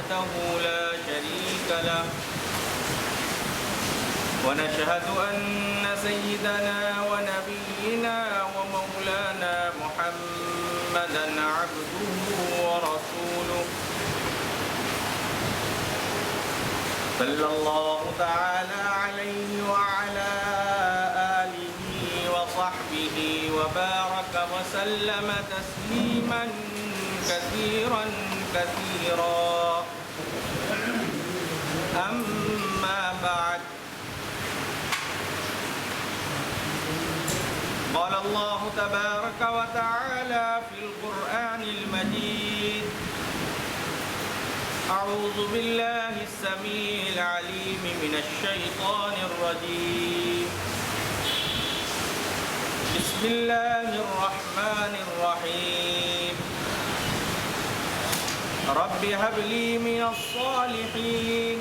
وحده لا شريك له ونشهد أن سيدنا ونبينا ومولانا محمدا عبده ورسوله صلى الله تعالى عليه وعلى آله وصحبه وبارك وسلم تسليما كثيرا كثيرا أما بعد قال الله تبارك وتعالى في القرآن المجيد أعوذ بالله السميع العليم من الشيطان الرجيم بسم الله الرحمن الرحيم رب هب لي من الصالحين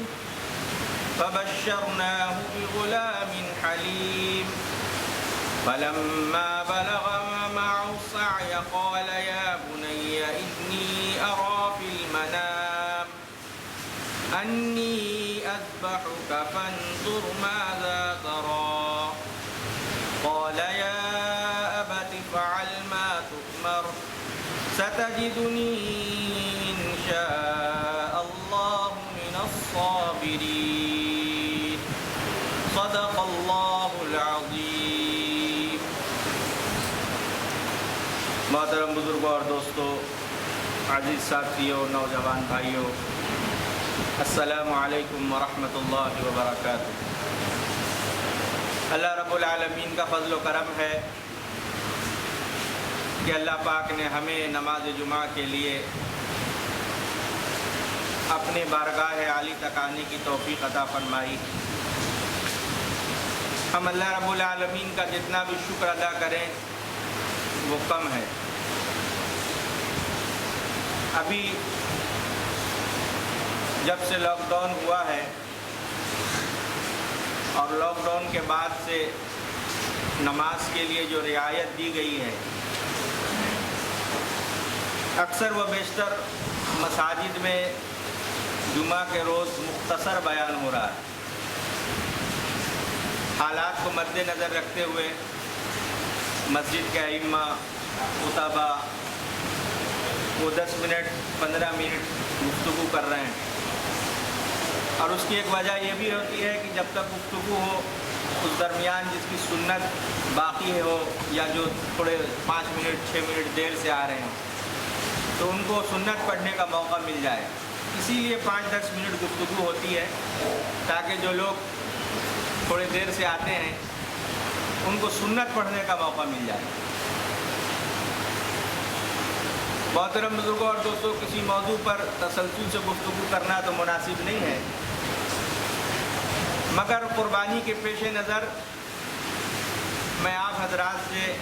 فبشرناه بغلام حليم فلما بلغ معه السعي قال يا بني إني أرى في المنام أني أذبحك فانظر ماذا ترى قال يا أبت افعل ما تؤمر ستجدني إن شاء الله من الصابرين صدق الله العظيم. محترم بزرگوں اور دوستوں، عزیز ساتھیوں، نوجوان بھائیوں، السلام علیکم ورحمۃ اللہ وبرکاتہ. اللہ رب العالمین کا فضل و کرم ہے کہ اللہ پاک نے ہمیں نماز جمعہ کے لیے اپنے بارگاہ عالی تک آنے کی توفیق عطا فرمائی. ہم اللہ رب العالمین کا جتنا بھی شکر ادا کریں وہ کم ہے. ابھی جب سے لاک ڈاؤن ہوا ہے اور لاک ڈاؤن کے بعد سے نماز کے لیے جو رعایت دی گئی ہے، اکثر و بیشتر مساجد میں جمعہ کے روز مختصر بیان ہو رہا ہے. حالات کو مد نظر رکھتے ہوئے مسجد کے ائمہ خطباء وہ 10 منٹ 15 منٹ گفتگو کر رہے ہیں، اور اس کی ایک وجہ یہ بھی ہوتی ہے کہ جب تک گفتگو ہو اس درمیان جس کی سنت باقی ہو یا جو تھوڑے 5 منٹ 6 منٹ دیر سے آ رہے ہیں تو ان کو سنت پڑھنے کا موقع مل جائے. اسی لیے 5-10 منٹ گفتگو ہوتی ہے تاکہ جو لوگ تھوڑے دیر سے آتے ہیں ان کو سنت پڑھنے کا موقع مل جائے. محترم بزرگوں اور دوستوں، کسی موضوع پر تسلسل سے گفتگو کرنا تو مناسب نہیں ہے، مگر قربانی کے پیش نظر میں آپ حضرات سے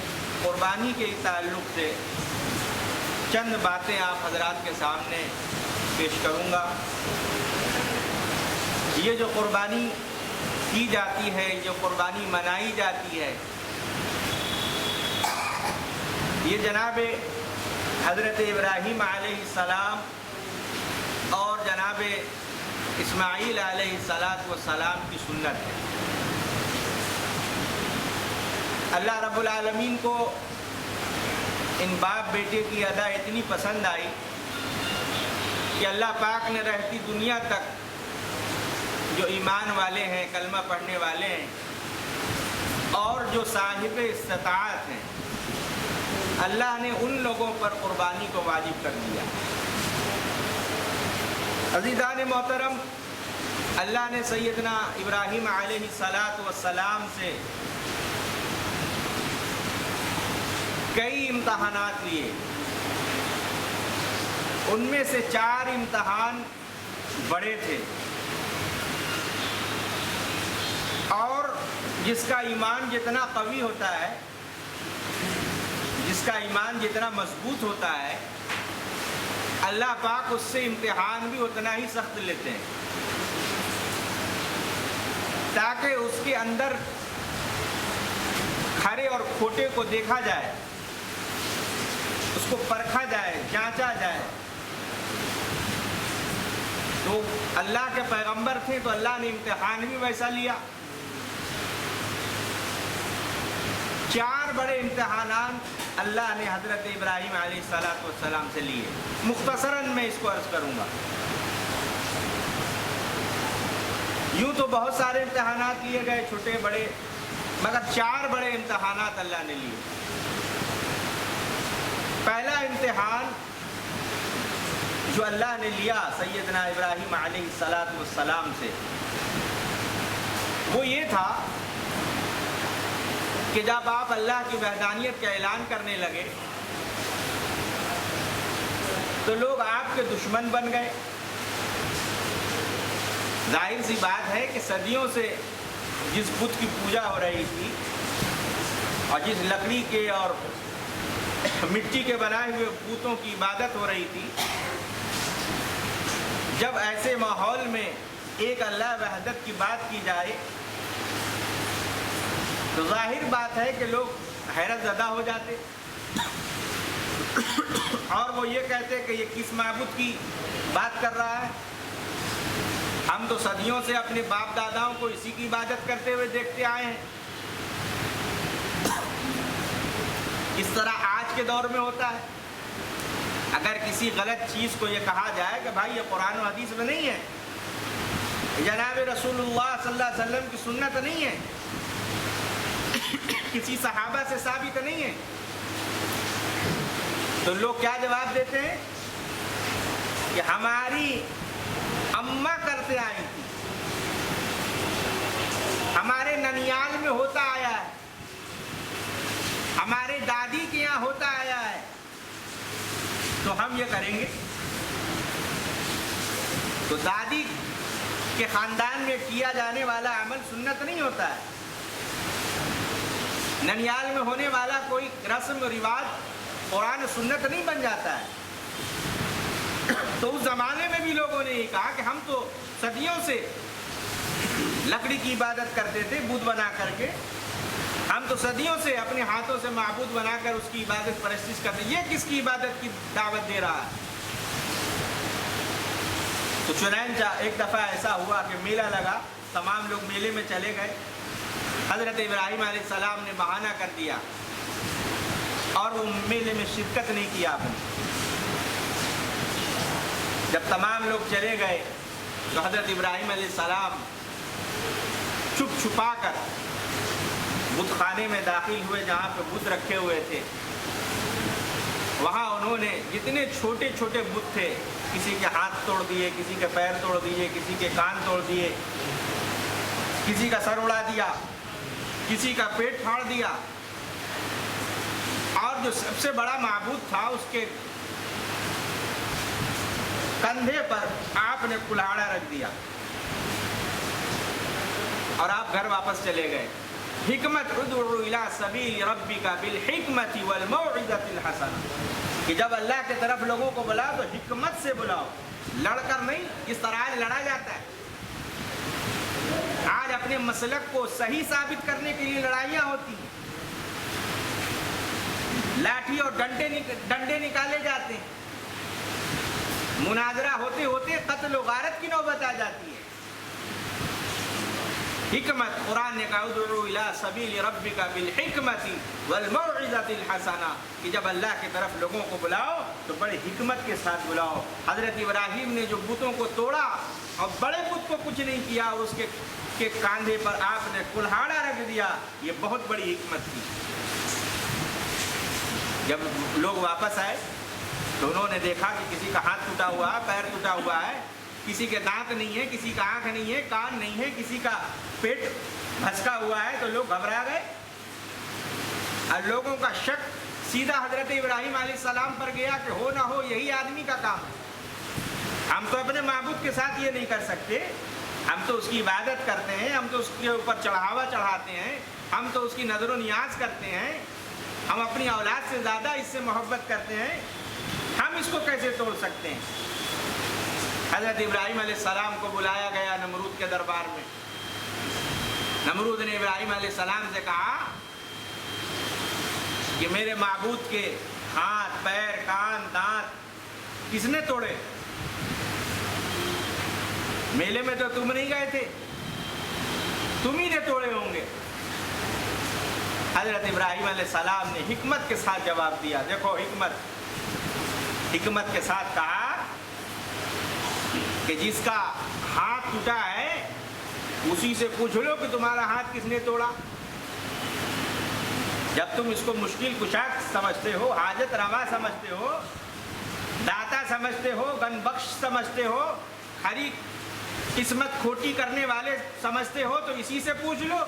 قربانی کے تعلق سے چند باتیں آپ حضرات کے سامنے پیش کروں گا. یہ جو قربانی کی جاتی ہے، جو قربانی منائی جاتی ہے، یہ جناب حضرت ابراہیم علیہ السلام اور جناب اسماعیل علیہ السلام کی سنت ہے. اللہ رب العالمین کو ان باپ بیٹے کی ادا اتنی پسند آئی کہ اللہ پاک نے رہتی دنیا تک جو ایمان والے ہیں، کلمہ پڑھنے والے ہیں اور جو صاحب استطاعت ہیں، اللہ نے ان لوگوں پر قربانی کو واجب کر دیا. عزیزان محترم، اللہ نے سیدنا ابراہیم علیہ السلام سے کئی امتحانات لیے. ان میں سے 4 امتحان بڑے تھے، اور جس کا ایمان جتنا قوی ہوتا ہے، جس کا ایمان جتنا مضبوط ہوتا ہے، اللہ پاک اس سے امتحان بھی اتنا ہی سخت لیتے ہیں تاکہ اس کے اندر کھرے اور کھوٹے کو دیکھا جائے، اس کو پرکھا جائے، جانچا جائے. تو اللہ کے پیغمبر تھے تو اللہ نے امتحان بھی ویسا لیا. 4 بڑے امتحانات اللہ نے حضرت ابراہیم علیہ السلام سے لیے. مختصراً میں اس کو عرض کروں گا. یوں تو بہت سارے امتحانات لیے گئے چھوٹے بڑے، مگر 4 بڑے امتحانات اللہ نے لیے. پہلا امتحان جو اللہ نے لیا سیدنا ابراہیم علیہ السلام سے، وہ یہ تھا کہ جب آپ اللہ کی وحدانیت کا اعلان کرنے لگے تو لوگ آپ کے دشمن بن گئے. ظاہر سی بات ہے کہ صدیوں سے جس بت کی پوجا ہو رہی تھی اور جس لکڑی کے اور مٹی کے بنائے ہوئے بتوں کی عبادت ہو رہی تھی، جب ایسے ماحول میں ایک اللہ وحدت کی بات کی جائے تو ظاہر بات ہے کہ لوگ حیرت زدہ ہو جاتے اور وہ یہ کہتے کہ یہ کس معبود کی بات کر رہا ہے. ہم تو صدیوں سے اپنے باپ داداؤں کو اسی کی عبادت کرتے ہوئے دیکھتے آئے ہیں. اس طرح آج کے دور میں ہوتا ہے. اگر کسی غلط چیز کو یہ کہا جائے کہ بھائی یہ قرآن و حدیث میں نہیں ہے، جناب رسول اللہ صلی اللہ علیہ وسلم کی سنت نہیں ہے، کسی صحابہ سے ثابت نہیں ہے، تو لوگ کیا جواب دیتے ہیں کہ ہماری اماں کرتے آئی تھی، ہمارے ننیال میں ہوتا آیا ہے، ہمارے دادی کے یہاں ہوتا آیا ہے، تو ہم یہ کریں گے. تو دادی کے خاندان میں کیا جانے والا عمل سنت نہیں ہوتا ہے. ننیال میں ہونے والا کوئی رسم و رواج قرآن سنت نہیں بن جاتا ہے. تو اس زمانے میں بھی لوگوں نے یہ کہا کہ ہم تو صدیوں سے لکڑی کی عبادت کرتے تھے بت بنا کر کے، ہم تو صدیوں سے اپنے ہاتھوں سے معبود بنا کر اس کی عبادت پرستش کرتے ہیں، یہ کس کی عبادت کی دعوت دے رہا ہے. تو چنانچہ ایک دفعہ ایسا ہوا کہ میلہ لگا، تمام لوگ میلے میں چلے گئے. حضرت ابراہیم علیہ السلام نے بہانہ کر دیا اور وہ میلے میں شرکت نہیں کیا آپ نے. جب تمام لوگ چلے گئے تو حضرت ابراہیم علیہ السلام چھپ چھپا کر بت خانے میں داخل ہوئے جہاں پہ بت رکھے ہوئے تھے. وہاں انہوں نے جتنے چھوٹے چھوٹے بت تھے، کسی کے ہاتھ توڑ دیے، کسی کے پیر توڑ دیے، کسی کے کان توڑ دیے، کسی کا سر اڑا دیا، کسی کا پیٹ پھاڑ دیا، اور جو سب سے بڑا معبود تھا اس کے کندھے پر آپ نے کلاڑا رکھ دیا اور آپ گھر واپس چلے گئے. حکمت ادعو الی سبیل ربک بالحکمت والموعظۃ الحسنہ، کہ جب اللہ کی طرف لوگوں کو بلاؤ تو حکمت سے بلاؤ، لڑ کر نہیں، جس طرح آج لڑا جاتا ہے. آج اپنے مسلک کو صحیح ثابت کرنے کے لیے لڑائیاں ہوتی ہیں، لاٹھی اور ڈنڈے نکالے جاتے ہیں، مناظرہ ہوتے ہوتے قتل و غارت کی نوبت آ جاتی ہے. حکمت، قرآن نے کہا ادعو الی سبیل ربک بالحکمت والموعظۃ الحسنہ، کہ جب اللہ کی طرف لوگوں کو بلاؤ تو بڑے حکمت کے ساتھ بلاؤ. حضرت ابراہیم نے جو بتوں کو توڑا اور بڑے بت کو کچھ نہیں کیا اور اس کے کاندھے پر آپ نے کلہاڑا رکھ دیا، یہ بہت بڑی حکمت تھی. جب لوگ واپس آئے تو انہوں نے دیکھا کہ کسی کا ہاتھ ٹوٹا ہوا ہے، پیر ٹوٹا ہوا ہے، کسی کے دانت نہیں ہے، کسی کا آنکھ نہیں ہے، کان نہیں ہے، کسی کا پیٹ بھسکا ہوا ہے، تو لوگ گھبرا گئے اور لوگوں کا شک سیدھا حضرت ابراہیم علیہ السلام پر گیا کہ ہو نہ ہو یہی آدمی کا کام ہے. ہم تو اپنے معبود کے ساتھ یہ نہیں کر سکتے، ہم تو اس کی عبادت کرتے ہیں، ہم تو اس کے اوپر چڑھاوا چڑھاتے ہیں، ہم تو اس کی نظر و نیاز کرتے ہیں، ہم اپنی اولاد سے زیادہ اس سے محبت کرتے ہیں، ہم اس کو کیسے توڑ سکتے ہیں. حضرت ابراہیم علیہ السلام کو بلایا گیا نمرود کے دربار میں. نمرود نے ابراہیم علیہ السلام سے کہا کہ میرے معبود کے ہاتھ، پیر، کان، دانت کس نے توڑے؟ मेले में तो तुम नहीं गए थे, तुम ही ने तोड़े होंगे। हजरत इब्राहिम अलैहिस्सलाम ने हिकमत के साथ जवाब दिया। देखो हिकमत के साथ कहा कि जिसका हाथ टूटा है उसी से पूछ लो कि तुम्हारा हाथ किसने तोड़ा। जब तुम इसको मुश्किल कुशा समझते हो, हाजत रवा समझते हो, दाता समझते हो, गन बख्श समझते हो, खरी किस्मत खोटी करने वाले समझते हो, तो इसी से पूछ लो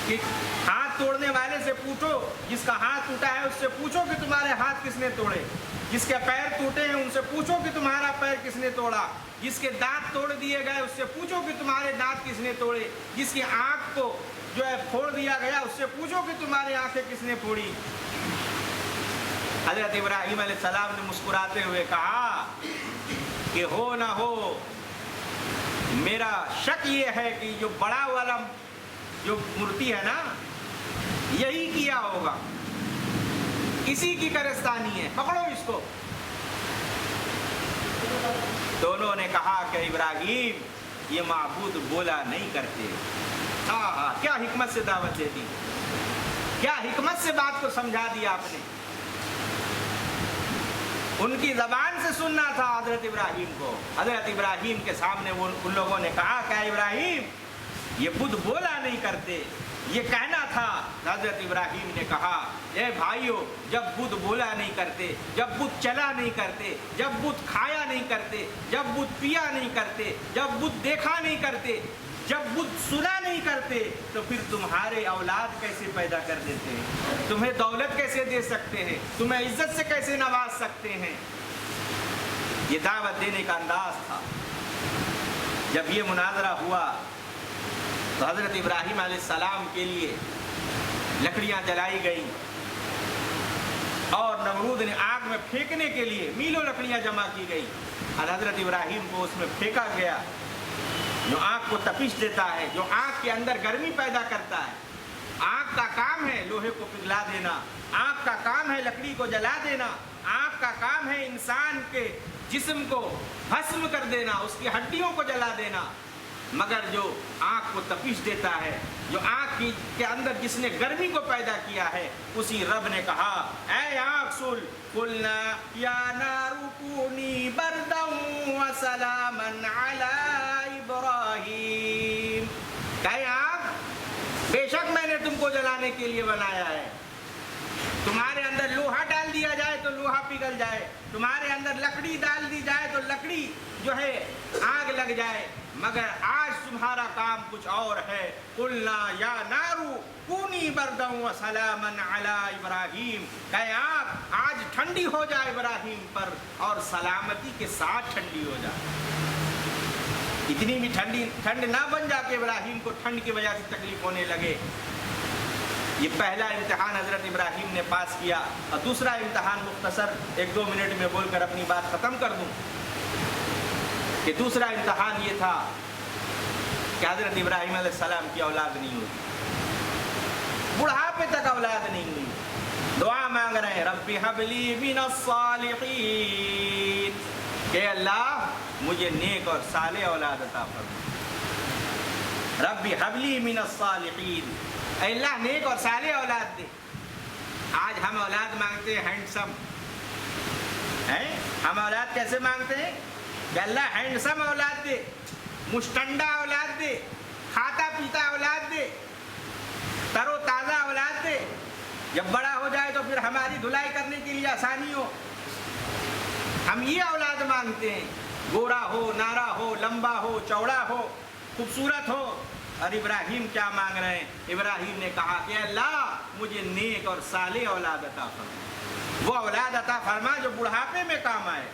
कि हाथ तोड़ने वाले से पूछो, जिसका हाथ टूटा है उससे पूछो कि तुम्हारे हाथ किसने तोड़े। जिसके पैर टूटे हैं उनसे पूछो कि तुम्हारा पैर किसने तोड़ा। जिसके दांत तोड़ दिए गए उससे पूछो कि तुम्हारे दांत किसने तोड़े। जिसकी आँख को जो है फोड़ दिया गया उससे पूछो कि तुम्हारी आंखें किसने फोड़ी। हजरत इब्राहिम अलैहिस्सलाम ने मुस्कुराते हुए कहा कि हो ना हो, मेरा शक ये है कि जो बड़ा वाला जो मूर्ति है ना, यही किया होगा, इसी की कारस्तानी है, पकड़ो इसको। दोनों ने कहा कि इब्राहिम, ये माबूद बोला नहीं करते। क्या हिकमत से दावत दे दी, क्या हिकमत से बात को समझा दिया आपने। उनकी जबान से सुनना था हजरत इब्राहिम को। हजरत इब्राहिम के सामने वो उन लोगों ने कहा क्या इब्राहिम, ये बुद्ध बोला नहीं करते, ये कहना था। हजरत इब्राहिम ने कहा, ए भाइयों, जब बुद्ध बोला नहीं करते, जब बुद्ध चला नहीं करते, जब बुद्ध खाया नहीं करते, जब बुद्ध पिया नहीं करते, जब बुद्ध देखा नहीं करते, जब बुद्ध सुना नहीं करते, तो फिर तुम्हारे औलाद कैसे पैदा कर देते हैं, तुम्हें दौलत कैसे दे सकते हैं, तुम्हें इज्जत से कैसे नवाज सकते हैं। ये दावत देने का अंदाज था। जब ये मुनाजरा हुआ तो हजरत इब्राहिम अलैहिस्सलाम के लिए लकड़ियां जलाई गई और नमरूद ने आग में फेंकने के लिए मीलों लकड़ियां जमा की गई और हजरत इब्राहिम को उसमें फेंका गया, जो आग को तपिश देता है, जो आग के अंदर गर्मी पैदा करता है। आग का काम है लोहे को पिघला देना, आग का काम है लकड़ी को जला देना, आग का काम है इंसान के जिस्म को भस्म कर देना, उसकी हड्डियों को जला देना। मगर जो आग को तपिश देता है, जो आग के अंदर जिसने गर्मी को पैदा किया है, उसी रब ने कहा, ऐ आग सुन, कुलना या नारु कूनी बरदन व सलामन अला इब्राहिम। कहे आग, बेशक मैंने तुमको जलाने के लिए बनाया है। तुम्हारे अंदर लोहा डाल दिया जाए तो लोहा पिघल जाए, तुम्हारे अंदर लकड़ी डाल दी जाए तो लकड़ी जो है आग लग जाए, मगर आज तुम्हारा काम कुछ और है। कुलना या नारू कूनी बरदन व सलामन अला इब्राहिम। कहे आग, आज ठंडी हो जाए इब्राहिम पर और सलामती के साथ ठंडी हो जाए। इतनी भी ठंड ना बन जाके इब्राहिम को ठंड की वजह से तकलीफ होने लगे। ये पहला इम्तिहान हजरत इब्राहिम ने पास किया। और दूसरा इम्तिहान मुख्तसर 1-2 मिनट में बोलकर अपनी बात ख़त्म कर दूं कि दूसरा इम्तिहान ये था कि हजरत इब्राहिम अलैहिस्सलाम की औलाद नहीं हुई, बुढ़ापे तक औलाद नहीं हुई। दुआ मांग रहे हैं, रब्बी हबली मिनस सालिहीन, कि अल्लाह मुझे नेक और साले औलाद अता फरमा। रब्बी हबली मिनस सालिहीन, अल्लाह नेक और साले औलाद दे। आज हम औलाद मांगते हैं हैंडसम, हैं? हम औलाद कैसे मांगते हैं कि अल्लाह हैंडसम औलाद दे, मुस्टंडा औलाद दे, खाता पीता औलाद दे, तरोताज़ा औलाद दे, जब बड़ा हो जाए तो फिर हमारी धुलाई करने के लिए आसानी हो। हम ये औलाद मांगते हैं, गोरा हो, नारा हो, लंबा हो, चौड़ा हो, खूबसूरत हो। और इब्राहिम क्या मांग रहे हैं? इब्राहिम ने कहा कि अल्लाह मुझे नेक और साले औलाद अता फरमा, वो औलाद अता फरमा जो बुढ़ापे में काम आए।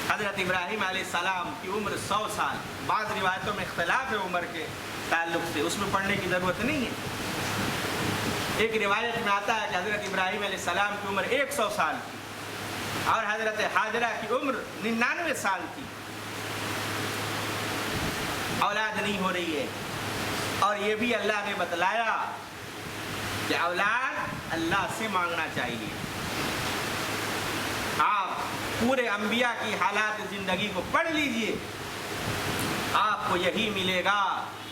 हज़रत इब्राहिम अलैहिस्सलाम की उम्र 100 साल, बाज़ रिवायतों में इख्तिलाफ है उम्र के ताल्लुक से, उसमें पढ़ने की ज़रूरत नहीं है। एक रिवायत में आता है कि हज़रत इब्राहिम अलैहिस्सलाम की उम्र 100 साल थी और हज़रत हाजरा की उम्र 99 साल थी। औलाद नहीं हो रही है और ये भी अल्लाह ने बतलाया कि औलाद अल्लाह से मांगना चाहिए। आप पूरे अंबिया की हालात ज़िंदगी को पढ़ लीजिए, आपको यही मिलेगा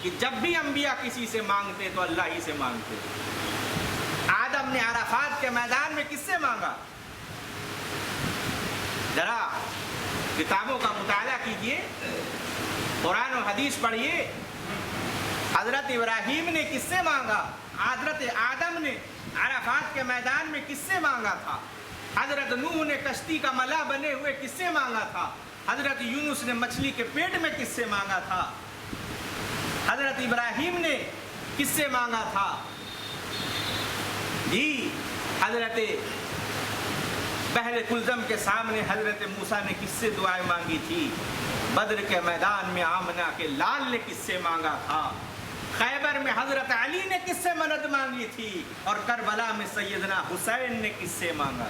कि जब भी अंबिया किसी से मांगते तो अल्लाह ही से मांगते। आदम ने अराफात के मैदान में किससे मांगा? जरा किताबों का मुताला कीजिए, कुरान और हदीस पढ़िए। हजरत इब्राहीम ने किससे मांगा? हजरत आदम ने अराफात के मैदान में किससे मांगा था? हजरत नूह ने कश्ती का मला बने हुए किससे मांगा था? हजरत यूनुस ने मछली के पेट में किससे मांगा था? हजरत इब्राहीम ने किससे मांगा था? जी, हजरत बहर कुलज़म के सामने हजरत मूसा ने किससे दुआएं मांगी थी? बद्र के मैदान में आमना के लाल ने किससे मांगा था? खैबर में हजरत अली ने किससे मदद मांगी थी? और करबला में सैयदना हुसैन ने किससे मांगा?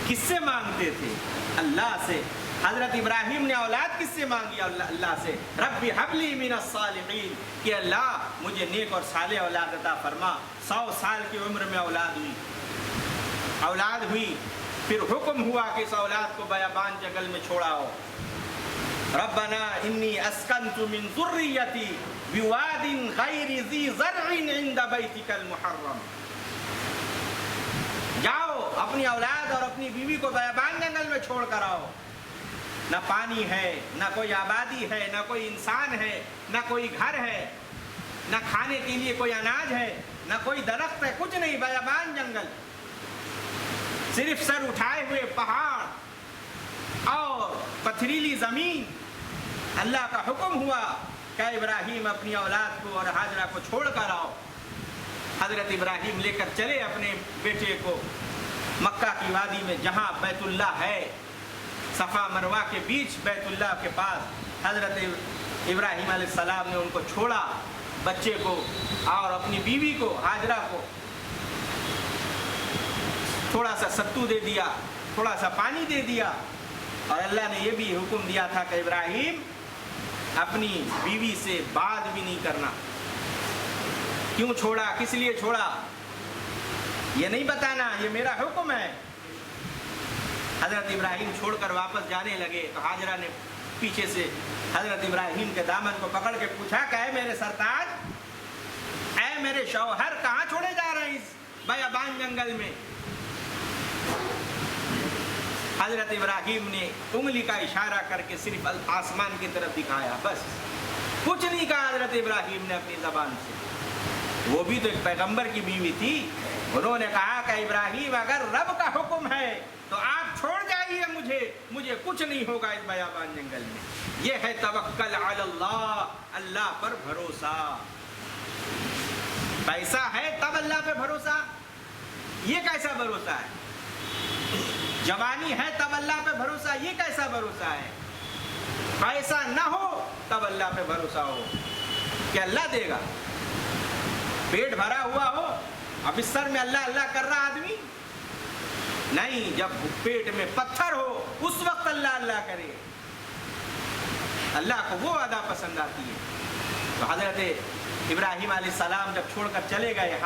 किससे मांगते थे? अल्लाह से। हजरत इब्राहीम ने औलाद किससे मांगी? अल्लाह से। रब्बी हबली मिनस सालिहीन, कि अल्लाह मुझे नेक और साले औलाद अता फरमा। 100 साल की उम्र में औलाद हुई, फिर हुक्म हुआ कि इस औलाद को बयाबान जंगल में छोड़ाओ। रब्बना इन्नी अस्कंतु मिन ज़ुर्रियती बिवादिन गैरि ज़ी ज़र्इन इंद बैतिकल मुहर्रम। जाओ अपनी औलाद और अपनी बीवी को बयाबान जंगल में छोड़ कर आओ। न पानी है, न कोई आबादी है, न कोई इंसान है, न कोई घर है, न खाने के लिए कोई अनाज है, न कोई दरख्त है, कुछ नहीं, बयाबान जंगल। सिर्फ सर उठाए हुए पहाड़ और पथरीली ज़मीन। अल्लाह का हुक्म हुआ कि इब्राहीम अपनी औलाद को और हाजरा को छोड़ कर आओ। हज़रत इब्राहीम लेकर चले अपने बेटे को मक्का की वादी में, जहाँ बैतुल्लाह है, सफ़ा मरवा के बीच बैतुल्लाह के पास। हज़रत इब्राहीम अलैहिस्सलाम ने उनको छोड़ा, बच्चे को और अपनी बीवी को हाजरा को थोड़ा सा सत्तू दे दिया, थोड़ा सा पानी दे दिया। और अल्लाह ने यह भी हुक्म दिया था कि इब्राहीम अपनी बीवी से बात भी नहीं करना। क्यों छोड़ा, किस लिए छोड़ा, ये नहीं बताना, ये मेरा हुक्म है। हज़रत इब्राहीम छोड़कर वापस जाने लगे तो हाजरा ने पीछे से हज़रत इब्राहीम के दामन को पकड़ के पूछा कि ऐ मेरे सरताज, ऐ मेरे शौहर, कहाँ छोड़े जा रहे हैं इस बयाबान जंगल में? हज़रत इब्राहीम ने उंगली का इशारा करके सिर्फ आसमान की तरफ दिखाया, बस कुछ नहीं कहा हज़रत इब्राहीम ने अपनी ज़बान से। वो भी तो एक पैगंबर की बीवी थी। उन्होंने कहा कि इब्राहीम, अगर रब का हुक्म है तो आप छोड़ जाइए मुझे कुछ नहीं होगा इस बयाबान जंगल में। ये है तवक्कल अल्लाह, अल्लाह पर भरोसा। पैसा है तब अल्लाह पे भरोसा, ये कैसा भरोसा है? जवानी है तब अल्लाह पे भरोसा, ये कैसा भरोसा है? पैसा ना हो तब अल्लाह पे भरोसा हो कि अल्लाह देगा। पेट भरा हुआ हो और बिस्तर में अल्लाह अल्लाह कर रहा आदमी नहीं, जब पेट में पत्थर हो उस वक्त अल्लाह अल्लाह करे। अल्लाह को वो अदा पसंद आती है। तो हज़रत इब्राहीम अलैहिस्सलाम जब छोड़कर चले गए,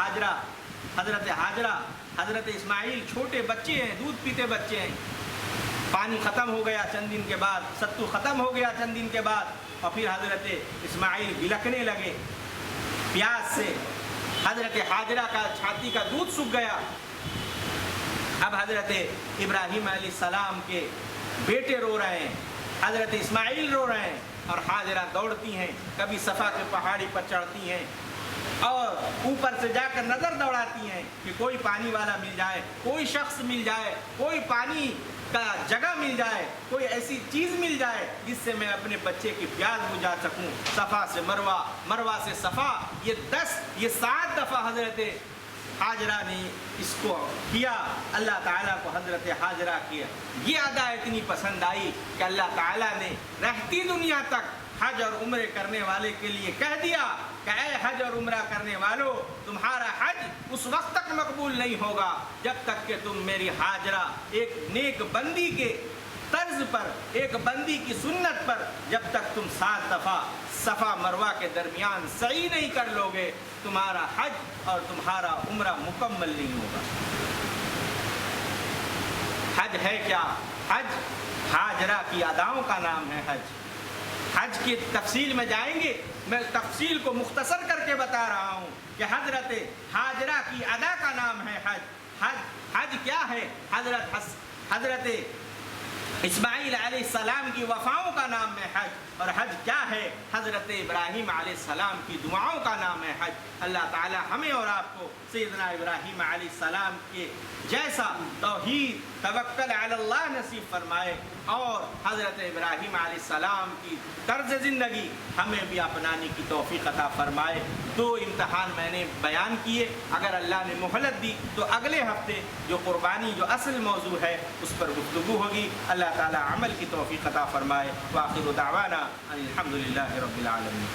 हज़रत इस्माइल छोटे बच्चे हैं, दूध पीते बच्चे हैं। पानी ख़त्म हो गया चंद दिन के बाद, सत्तू ख़त्म हो गया चंद दिन के बाद, और फिर हज़रत इस्माइल बिलखने लगे प्यास से। हज़रत हाजरा का छाती का दूध सूख गया। अब हज़रत इब्राहीम अलैहिस्सलाम के बेटे रो रहे हैं, हज़रत इस्माइल रो रहे हैं, और हाजरा दौड़ती हैं, कभी सफ़ा के पहाड़ी पर चढ़ती हैं और ऊपर से जाकर नज़र दौड़ाती हैं कि कोई पानी वाला मिल जाए, कोई शख्स मिल जाए, कोई पानी का जगह मिल जाए, कोई ऐसी चीज़ मिल जाए जिससे मैं अपने बच्चे की प्यास बुझा सकूं। सफ़ा से मरवा, मरवा से सफ़ा, ये 7 दफ़ा हज़रत हाजरा ने इसको किया। अल्लाह ताला को हज़रत हाजरा किया ये अदा इतनी पसंद आई कि अल्लाह ताला ने रहती दुनिया तक हज और उम्रे करने वाले के लिए कह दिया कि ऐ हज और उम्रा करने वालों, तुम्हारा हज उस वक्त तक मकबूल नहीं होगा जब तक कि तुम मेरी हाजरा एक नेक बंदी के तर्ज पर, एक बंदी की सुन्नत पर, जब तक तुम 7 दफ़ा सफ़ा मरवा के दरमियान सही नहीं कर लोगे, तुम्हारा हज और तुम्हारा उम्रा मुकम्मल नहीं होगा। حج ہے کیا؟ حج ہاجرہ کی اداؤں کا نام ہے حج۔ حج کی تفصیل میں جائیں گے، میں تفصیل کو مختصر کر کے بتا رہا ہوں کہ حضرت ہاجرہ کی ادا کا نام ہے حج۔ حج کیا ہے؟ حضرت اسماعیل علیہ السلام کی وفاؤں کا نام ہے حج۔ اور حج کیا ہے؟ حضرت ابراہیم علیہ السلام کی دعاؤں کا نام ہے حج۔ اللہ تعالی ہمیں اور آپ کو سیدنا ابراہیم علیہ السلام کے جیسا توحید، توکل علی اللہ نصیب فرمائے، اور حضرت ابراہیم علیہ السلام کی طرز زندگی ہمیں بھی اپنانے کی توفیق عطا فرمائے۔ دو امتحان میں نے بیان کیے، اگر اللہ نے مہلت دی تو اگلے ہفتے جو قربانی جو اصل موضوع ہے اس پر گفتگو ہوگی۔ اللہ تعالی عمل کی توفیق عطا فرمائے۔ وآخر دعوانا ان الحمد للہ رب العالمین۔